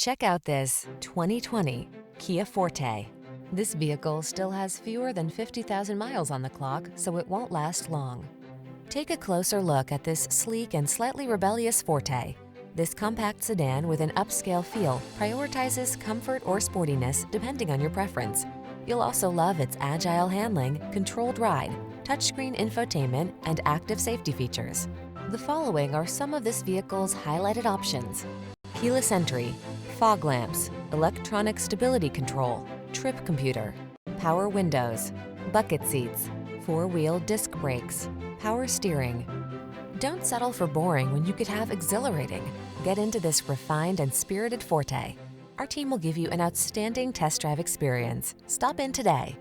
Check out this 2020 Kia Forte. This vehicle still has fewer than 50,000 miles on the clock, so it won't last long. Take a closer look at this sleek and slightly rebellious Forte. This compact sedan with an upscale feel prioritizes comfort or sportiness depending on your preference. You'll also love its agile handling, controlled ride, touchscreen infotainment, and active safety features. The following are some of this vehicle's highlighted options: keyless entry, fog lamps, electronic stability control, trip computer, power windows, bucket seats, four-wheel disc brakes, power steering. Don't settle for boring when you could have exhilarating. Get into this refined and spirited Forte. Our team will give you an outstanding test drive experience. Stop in today.